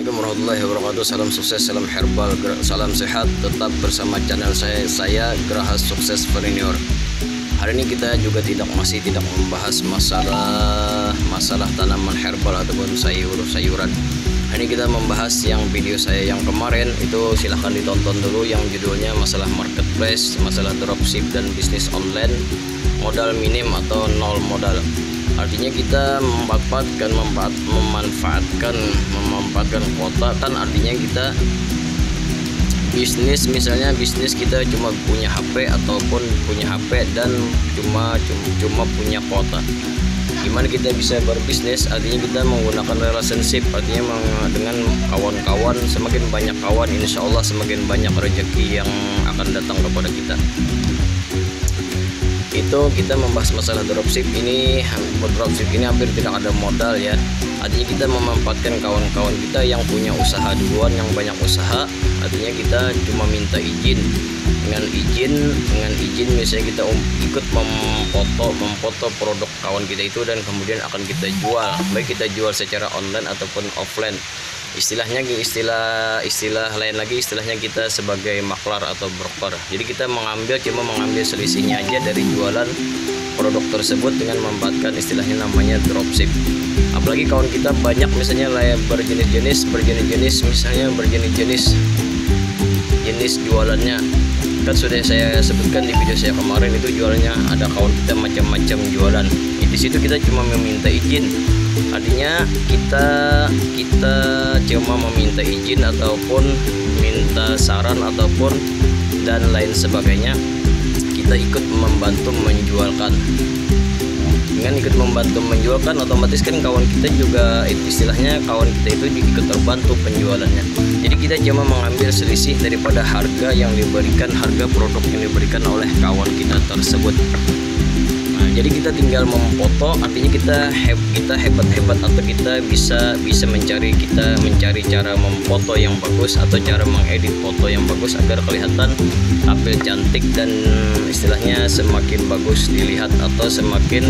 Assalamualaikum warahmatullahi wabarakatuh. Salam sukses, salam herbal, salam sehat. Tetap bersama channel saya Graha Sukses Furniture. Hari ini kita juga masih tidak membahas masalah tanaman herbal ataupun sayuran. Hari ini kita membahas yang video saya yang kemarin itu, silahkan ditonton dulu, yang judulnya masalah marketplace, masalah dropship dan bisnis online, modal minim atau nol modal. Artinya kita memanfaatkan kuota, kan artinya kita bisnis, misalnya bisnis kita cuma punya HP ataupun punya HP dan cuma punya kuota. Gimana kita bisa berbisnis? Artinya kita menggunakan relationship, artinya dengan kawan-kawan. Semakin banyak kawan, insya Allah semakin banyak rezeki yang akan datang kepada kita. Itu kita membahas masalah dropship ini hampir tidak ada modal ya. Artinya kita memanfaatkan kawan-kawan kita yang punya usaha duluan, yang banyak usaha. Artinya kita cuma minta izin, dengan izin misalnya kita ikut memfoto produk kawan kita itu, dan kemudian akan kita jual, baik kita jual secara online ataupun offline. Istilah lain lagi, istilahnya kita sebagai maklar atau broker. Jadi kita mengambil selisihnya aja dari jualan produk tersebut dengan memanfaatkan istilahnya namanya dropship. Apalagi kawan kita banyak misalnya berjenis-jenis jualannya, kan sudah saya sebutkan di video saya kemarin itu, jualannya ada kawan kita macam-macam jualan. Di situ kita cuma meminta izin. Artinya kita cuma meminta izin ataupun minta saran ataupun dan lain sebagainya. Kita ikut membantu menjualkan. Dengan ikut membantu menjualkan, otomatis kan kawan kita juga, istilahnya kawan kita itu ikut terbantu penjualannya. Jadi kita cuma mengambil selisih daripada harga yang diberikan, harga produk yang diberikan oleh kawan kita tersebut. Jadi kita tinggal memfoto, artinya kita hebat atau kita bisa mencari cara memfoto yang bagus atau cara mengedit foto yang bagus agar kelihatan tampil cantik dan istilahnya semakin bagus dilihat, atau semakin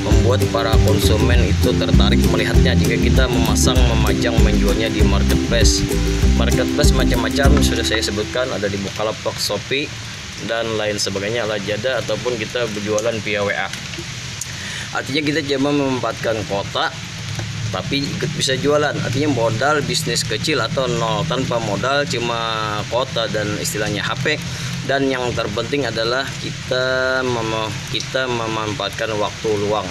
membuat para konsumen itu tertarik melihatnya jika kita memajang menjualnya di marketplace. Marketplace macam-macam sudah saya sebutkan, ada di Bukalapak, Shopee dan lain sebagainya, Lazada, ataupun kita berjualan via WA. Artinya kita cuma memanfaatkan kuota tapi ikut bisa jualan. Artinya modal bisnis kecil atau nol, tanpa modal cuma kuota dan istilahnya HP. Dan yang terpenting adalah kita memanfaatkan waktu luang.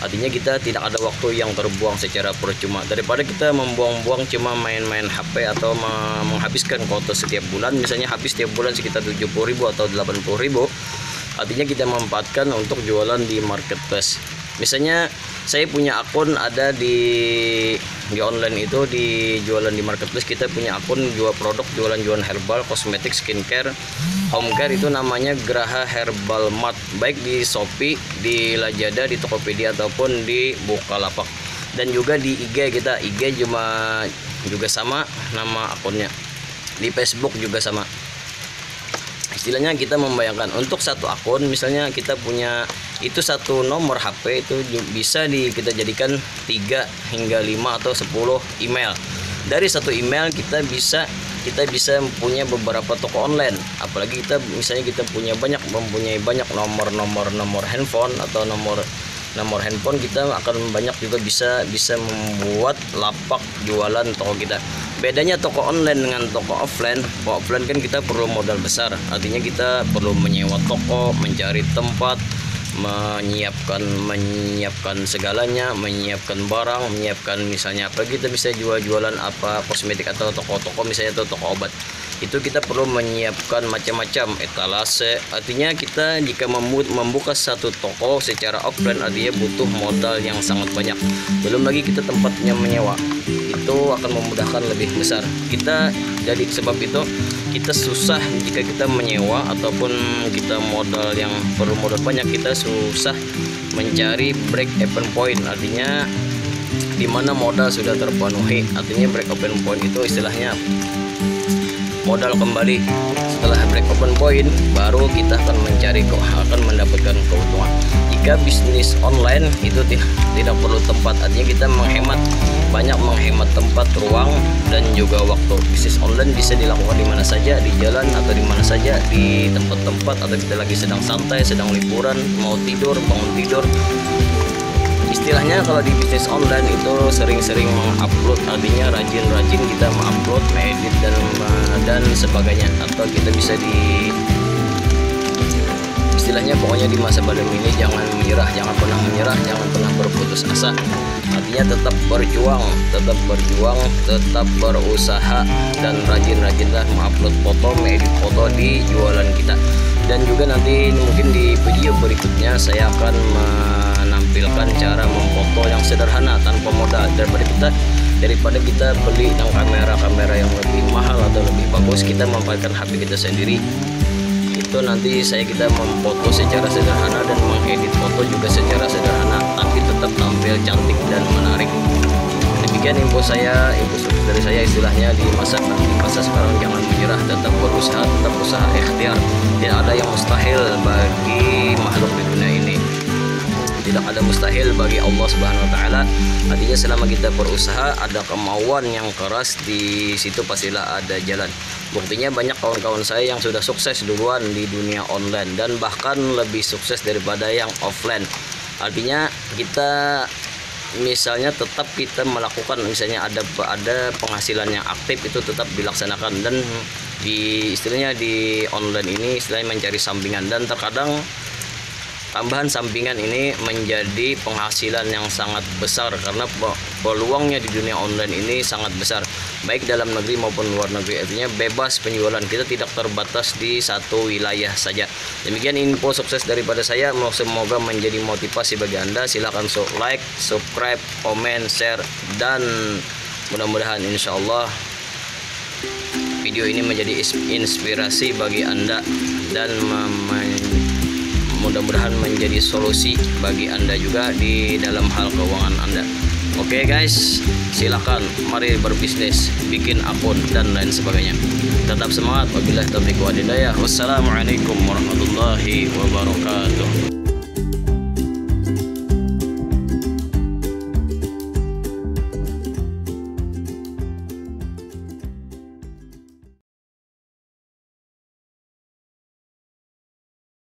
Artinya kita tidak ada waktu yang terbuang secara percuma. Daripada kita membuang-buang cuma main-main HP atau menghabiskan kuota setiap bulan, misalnya habis setiap bulan sekitar 70.000 atau 80.000. Artinya kita memanfaatkan untuk jualan di marketplace. Misalnya saya punya akun ada di online itu, di jualan di marketplace. Kita punya akun jual produk, jualan herbal, kosmetik, skincare, home care, itu namanya Graha Herbal Mart, baik di Shopee, di Lazada, di Tokopedia ataupun di Bukalapak. Dan juga di IG kita, IG juga sama nama akunnya. Di Facebook juga sama. Istilahnya kita membayangkan untuk satu akun, misalnya kita punya itu satu nomor HP itu bisa kita jadikan 3 hingga 5 atau 10 email. Dari satu email kita bisa punya beberapa toko online. Apalagi kita misalnya kita mempunyai banyak nomor handphone atau nomor handphone, kita akan banyak juga bisa membuat lapak jualan toko kita. Bedanya toko online dengan toko offline. Toko offline kan kita perlu modal besar. Artinya kita perlu menyewa toko, mencari tempat, menyiapkan segalanya, menyiapkan barang, menyiapkan misalnya apa, kita bisa jualan apa, kosmetik atau toko-toko misalnya, atau toko obat. Itu kita perlu menyiapkan macam-macam etalase. Artinya kita jika membuka satu toko secara offline, artinya butuh modal yang sangat banyak. Belum lagi kita tempatnya menyewa, itu akan memudahkan lebih besar kita. Jadi sebab itu kita susah jika kita menyewa ataupun kita perlu modal banyak, kita susah mencari break even point. Artinya di mana modal sudah terpenuhi. Artinya break even point itu istilahnya modal kembali. Setelah break even point baru kita akan mendapatkan keuntungan. Jika bisnis online itu tidak perlu tempat, artinya kita menghemat banyak menghemat tempat, ruang, dan juga waktu. Bisnis online bisa dilakukan di mana saja, di jalan atau di mana saja, di tempat-tempat, atau kita lagi sedang santai, sedang liburan, mau tidur, bangun tidur. Istilahnya kalau di bisnis online itu sering-sering mengupload, artinya rajin-rajin kita mengupload, mengedit dan sebagainya. Atau kita bisa istilahnya pokoknya di masa pandemi ini jangan menyerah, jangan pernah menyerah, jangan pernah berputus asa. Artinya tetap berjuang, tetap berusaha, dan rajin-rajinlah mengupload foto, mengedit foto di jualan kita. Dan juga nanti mungkin di video berikutnya saya akan menampilkan cara memfoto yang sederhana tanpa modal, daripada kita beli kamera yang lebih mahal atau lebih bagus, kita memanfaatkan HP kita sendiri. Itu nanti kita memfoto secara sederhana dan mengedit foto juga secara sederhana, tapi tetap tampil cantik dan menarik. Demikian info dari saya, istilahnya di masa sekarang jangan menyerah, tetap berusaha, tetap usaha ikhtiar. Tidak ada yang mustahil bagi makhluk di dunia ini. Tidak ada mustahil bagi Allah Subhanahu wa taala. Artinya selama kita berusaha, ada kemauan yang keras, di situ pastilah ada jalan. Buktinya banyak kawan-kawan saya yang sudah sukses duluan di dunia online dan bahkan lebih sukses daripada yang offline. Artinya kita misalnya tetap kita melakukan, misalnya ada penghasilan yang aktif, itu tetap dilaksanakan. Dan istilahnya di online ini istilahnya mencari sampingan, dan terkadang tambahan sampingan ini menjadi penghasilan yang sangat besar, karena peluangnya di dunia online ini sangat besar, baik dalam negeri maupun luar negeri. Artinya bebas penjualan, kita tidak terbatas di satu wilayah saja. Demikian info sukses daripada saya, semoga menjadi motivasi bagi Anda. Silahkan like, subscribe, komen, share, dan mudah-mudahan insya Allah video ini menjadi inspirasi bagi Anda dan mudah-mudahan menjadi solusi bagi Anda juga di dalam hal keuangan Anda. Oke guys, silakan mari berbisnis, bikin akun dan lain sebagainya. Tetap semangat. Wabillahi taufiq wal hidayah. Wassalamualaikum warahmatullahi wabarakatuh.